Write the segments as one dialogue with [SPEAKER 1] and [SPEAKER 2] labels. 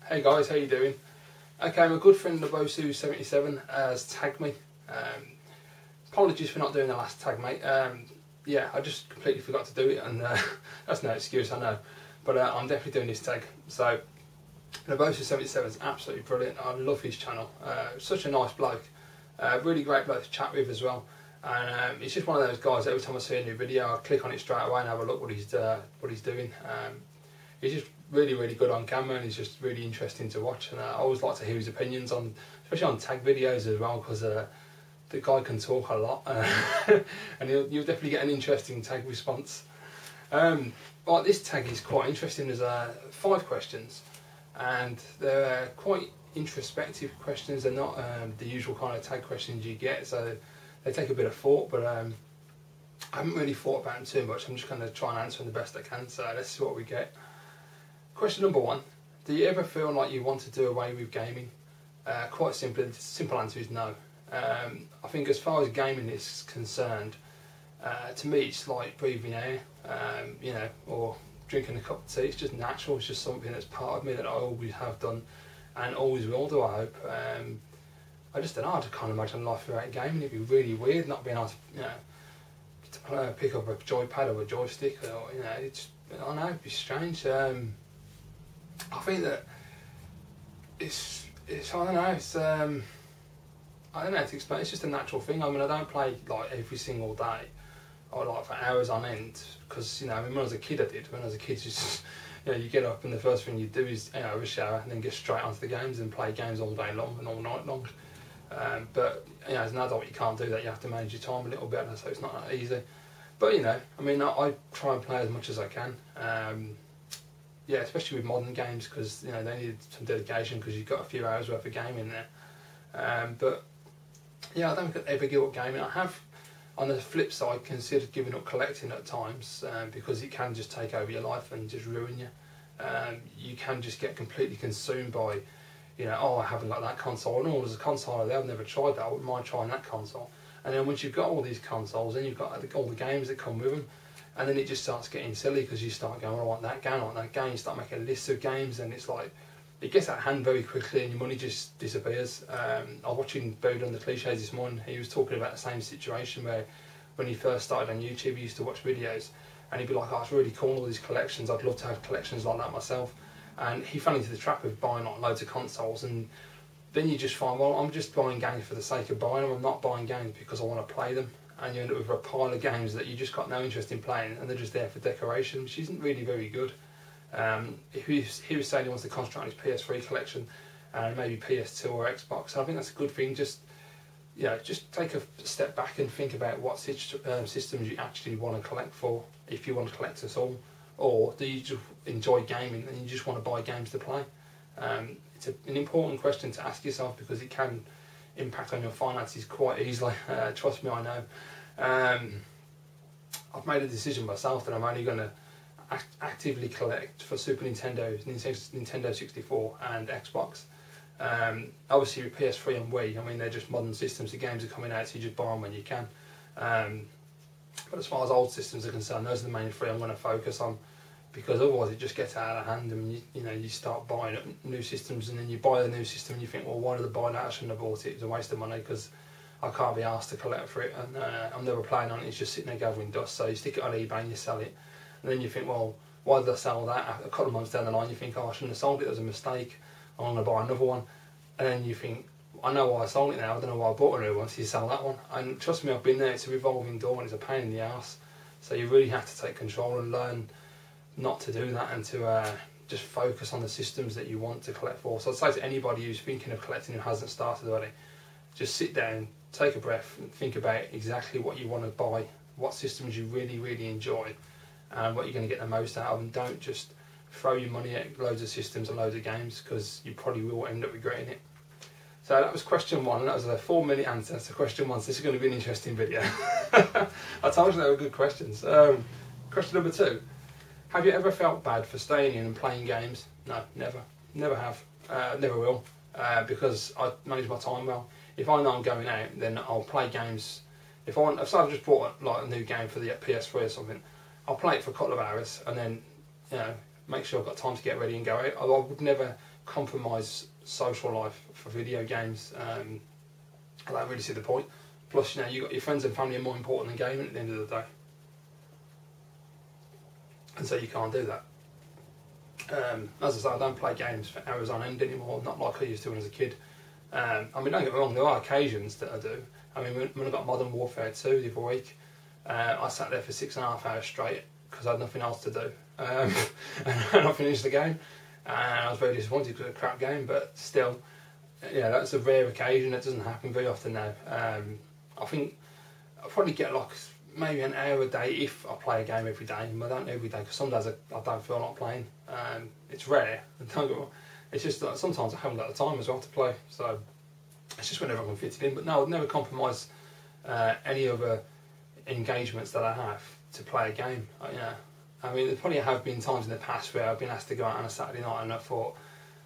[SPEAKER 1] Hey guys, how you doing? Okay, my good friend LeBossu77 has tagged me. Apologies for not doing the last tag, mate. Yeah, I just completely forgot to do it, and that's no excuse, I know. But I'm definitely doing this tag. So, LeBossu77 is absolutely brilliant. I love his channel. Such a nice bloke. Really great bloke to chat with as well. And he's just one of those guys, every time I see a new video, I click on it straight away and have a look what he's doing. He's just really good on camera, and he's just really interesting to watch. And I always like to hear his opinions on, especially on tag videos as well, because the guy can talk a lot, and you'll definitely get an interesting tag response. Like this tag is quite interesting. There's 5 questions, and they're quite introspective questions. They're not the usual kind of tag questions you get, so they take a bit of thought. But I haven't really thought about them too much. I'm just going to try and answer them the best I can. So let's see what we get. Question number 1: do you ever feel like you want to do away with gaming? Quite simply, the simple answer is no. I think as far as gaming is concerned, to me it's like breathing air, you know, or drinking a cup of tea. It's just natural. It's just something that's part of me that I always have done and always will do, I hope. I just don't know, I just can't imagine life without gaming. It'd be really weird not being able to, you know, to pick up a joypad or a joystick, or, you know, it's, I don't know, it'd be strange. I think that it's I don't know, it's I don't know how to explain. It's just a natural thing. I mean, I don't play like every single day or like for hours on end, because, you know, I mean, when I was a kid I did. When I was a kid, just, you know, you get up and the first thing you do is, you know, have a shower and then get straight onto the games and play games all day long and all night long. But, you know, as an adult you can't do that. You have to manage your time a little better, so it's not that easy. But, you know, I mean, I try and play as much as I can. Yeah, especially with modern games, because, you know, they need some dedication, because you've got a few hours worth of gaming there. But yeah, I don't ever give up gaming. I have, on the flip side, considered giving up collecting at times, because it can just take over your life and just ruin you. You can just get completely consumed by, you know, oh, I haven't got that console, and there's a console there, I've never tried that, I wouldn't mind trying that console. And then once you've got all these consoles, then you've got all the games that come with them, and then it just starts getting silly, because you start going, oh, I want that game, I want that game. You start making lists of games, and it's like, it gets out of hand very quickly and your money just disappears. I was watching Buried Under Cliches this morning. He was talking about the same situation, where when he first started on YouTube, he used to watch videos and he'd be like, oh, it's really cool, all these collections, I'd love to have collections like that myself. And he fell into the trap of buying like loads of consoles, and then you just find, well, I'm just buying games for the sake of buying them. I'm not buying games because I want to play them. And you end up with a pile of games that you just got no interest in playing, and they're just there for decoration, which isn't really very good. He was saying he wants to concentrate on his PS3 collection and maybe PS2 or Xbox. So I think that's a good thing. Just, you know, just take a step back and think about what systems you actually want to collect for, if you want to collect us all, or do you just enjoy gaming and you just want to buy games to play? It's an important question to ask yourself, because it can impact on your finances quite easily. Trust me, I know. I've made a decision myself that I'm only going to actively collect for Super Nintendo, Nintendo 64 and Xbox. Obviously with PS3 and Wii, I mean, they're just modern systems. The games are coming out, so you just buy them when you can. But as far as old systems are concerned, those are the main 3 I'm going to focus on, because otherwise it just gets out of hand, and you know, you start buying up new systems, and then you buy the new system and you think, well, why did I buy that? I shouldn't have bought it. It's a waste of money, because I can't be asked to collect for it, and I'm never playing on it. It's just sitting there gathering dust. So you stick it on eBay and you sell it, and then you think, well, why did I sell that? A couple of months down the line you think, oh, I shouldn't have sold it, it was a mistake, I'm going to buy another one. And then you think, I know why I sold it now, I don't know why I bought a new one, so you sell that one. And trust me, I've been there. It's a revolving door and it's a pain in the ass. So you really have to take control and learn not to do that, and to just focus on the systems that you want to collect for. So I'd say to anybody who's thinking of collecting who hasn't started already, just sit down, take a breath and think about exactly what you want to buy, what systems you really enjoy, and what you're going to get the most out of them. Don't just throw your money at loads of systems and loads of games, because you probably will end up regretting it. So that was question 1, and that was a 4-minute answer to question 1, so this is going to be an interesting video. I told you they were good questions. Question number 2. Have you ever felt bad for staying in and playing games? No, never. Never have. Never will. Because I manage my time well. If I know I'm going out, then I'll play games. If I've just bought like a new game for the PS3 or something, I'll play it for a couple of hours and then, you know, make sure I've got time to get ready and go out. I would never compromise social life for video games. I don't really see the point. Plus, you know, you got your friends and family are more important than gaming at the end of the day, and so you can't do that. As I say, I don't play games for hours on end anymore, not like I used to when I was a kid. I mean, don't get me wrong, there are occasions that I do. I mean, when I got Modern Warfare 2 the other week, I sat there for 6.5 hours straight because I had nothing else to do. And I finished the game, and I was very disappointed because it was a crap game, but still, yeah, that's a rare occasion. It doesn't happen very often now. I think I'll probably get like maybe an hour a day if I play a game every day. I don't every day because some days I don't feel like playing. It's rare. It's just that sometimes I haven't got the time as well to play, so it's just whenever I can fit it in. But no, I'd never compromise any other engagements that I have to play a game. I mean, there probably have been times in the past where I've been asked to go out on a Saturday night and I thought,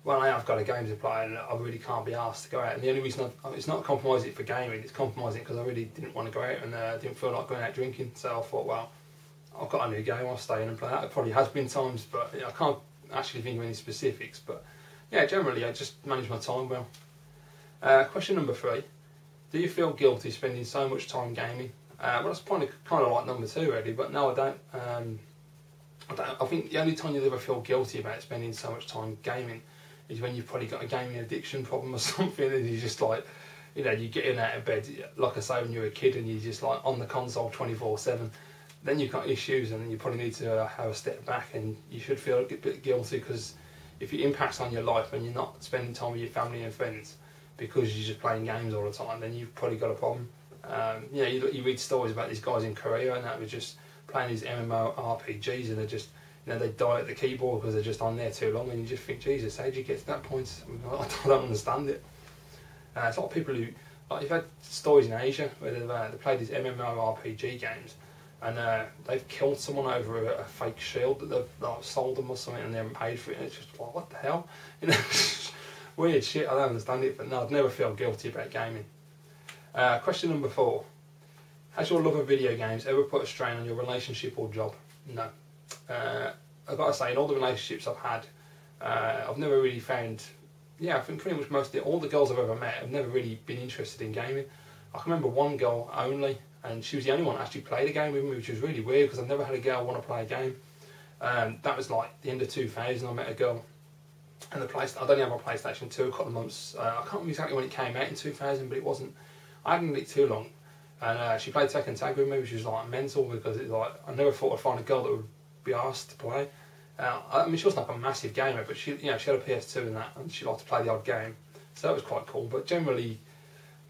[SPEAKER 1] well, I have got a game to play and I really can't be asked to go out. And the only reason it's not compromising it for gaming, it's compromising it because I really didn't want to go out and didn't feel like going out drinking. So I thought, well, I've got a new game, I'll stay in and play that. It probably has been times, but I can't actually think of any specifics. But yeah, generally I just manage my time well. Question number 3. Do you feel guilty spending so much time gaming? Well, that's kind of like number 2 really, but no, I don't. I think the only time you'll ever feel guilty about spending so much time gaming is when you've probably got a gaming addiction problem or something, and you're just like, you know, you get in out of bed, like I say, when you're a kid and you're just like on the console 24/7, then you've got issues and you probably need to have a step back, and you should feel a bit guilty because if it impacts on your life and you're not spending time with your family and friends because you're just playing games all the time, then you've probably got a problem. You know, you read stories about these guys in Korea and that were just playing these MMORPGs and they're just, you know, they die at the keyboard because they're just on there too long, and you just think, Jesus, how did you get to that point? I don't understand it. It's a lot of people who, like, you've had stories in Asia where they've played these MMORPG games and they've killed someone over a fake shield that they've like, sold them or something and they haven't paid for it, and it's just like, what the hell? You know, weird shit, I don't understand it, but no, I'd never feel guilty about gaming. Question number 4. Has your love of video games ever put a strain on your relationship or job? No. I've got to say, in all the relationships I've had, I've never really found, I think pretty much all the girls I've ever met have never really been interested in gaming. I can remember one girl only, and she was the only one that actually played a game with me, which was really weird because I've never had a girl want to play a game. That was like the end of 2000, I met a girl, and I'd only have a PlayStation 2 a couple of months, I can't remember exactly when it came out in 2000, but it wasn't, I hadn't had it too long. And she played Tekken Tag with me, which was like mental because it's like I never thought I'd find a girl that would be asked to play. I mean, she wasn't like a massive gamer, but she had a PS2 and that, and she liked to play the odd game, so that was quite cool. But generally,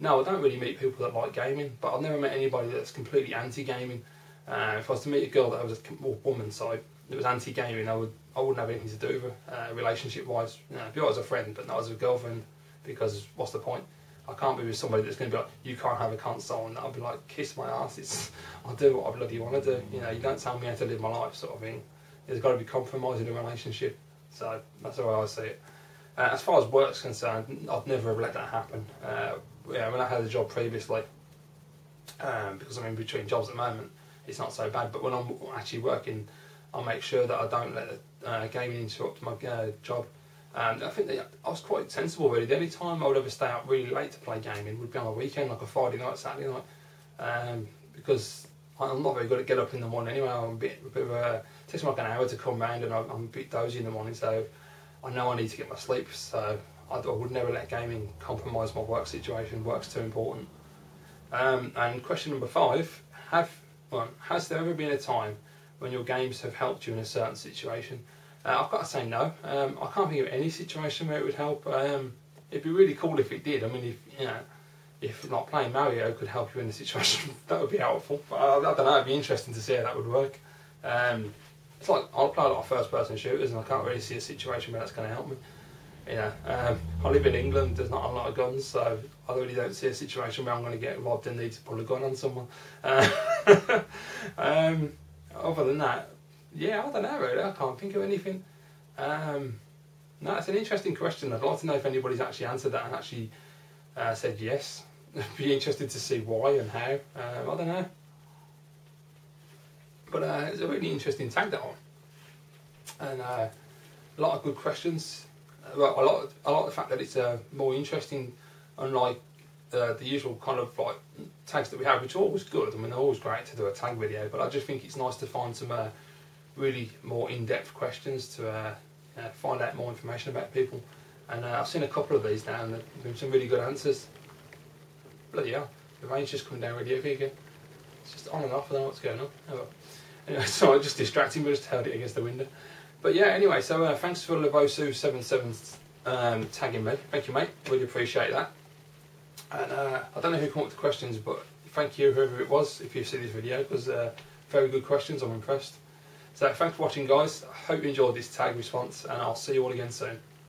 [SPEAKER 1] no, I don't really meet people that like gaming. But I've never met anybody that's completely anti-gaming. If I was to meet a girl that was a woman side that was anti-gaming, I wouldn't have anything to do with her, relationship-wise. I'd be as a friend, but not as a girlfriend, because what's the point? I can't be with somebody that's going to be like, you can't have a console, and I'll be like, kiss my ass. I'll do what I bloody want to do. You know, you don't tell me how to live my life, sort of thing. There's got to be compromise in a relationship. So that's the way I see it. As far as work's concerned, I'd never have let that happen. When I had a job previously, because I'm in between jobs at the moment, it's not so bad. But when I'm actually working, I'll make sure that I don't let gaming interrupt my job. I think that I was quite sensible really. The only time I would ever stay out really late to play gaming would be on a weekend, like a Friday night, Saturday night, because I'm not very good at get up in the morning anyway. I'm a bit of it takes me like an hour to come round, and I'm a bit dozy in the morning, so I know I need to get my sleep. So I would never let gaming compromise my work situation. Work's too important. And question number 5: has there ever been a time when your games have helped you in a certain situation? I've got to say no. I can't think of any situation where it would help. It'd be really cool if it did. I mean, if like playing Mario could help you in a situation, that would be helpful. But I don't know. It'd be interesting to see how that would work. It's like I play a lot of first-person shooters, and I can't really see a situation where that's going to help me. I live in England. There's not a lot of guns, so I really don't see a situation where I'm going to get robbed and need to pull a gun on someone. Other than that. Yeah, I don't know really, I can't think of anything. No, it's an interesting question. I'd like to know if anybody's actually answered that and actually said yes. I'd be interested to see why and how. I don't know. But it's a really interesting tag, that one. And a lot of good questions. well, I like the fact that it's more interesting, unlike the usual kind of like tags that we have, which are always good. I mean, they're always great to do a tag video, but I just think it's nice to find some really more in-depth questions to find out more information about people. And I've seen a couple of these now, and there've been some really good answers. Bloody hell, the rain's just come down really heavy again. It's just on and off, I don't know what's going on. Oh well. Anyway, sorry, just distracting, but just held it against the window. But yeah, anyway, so thanks for LeBossu77 tagging me. Thank you, mate. Really appreciate that. And I don't know who came up with the questions, but thank you, whoever it was, if you see this video, because very good questions. I'm impressed. So thanks for watching, guys. I hope you enjoyed this tag response, and I'll see you all again soon.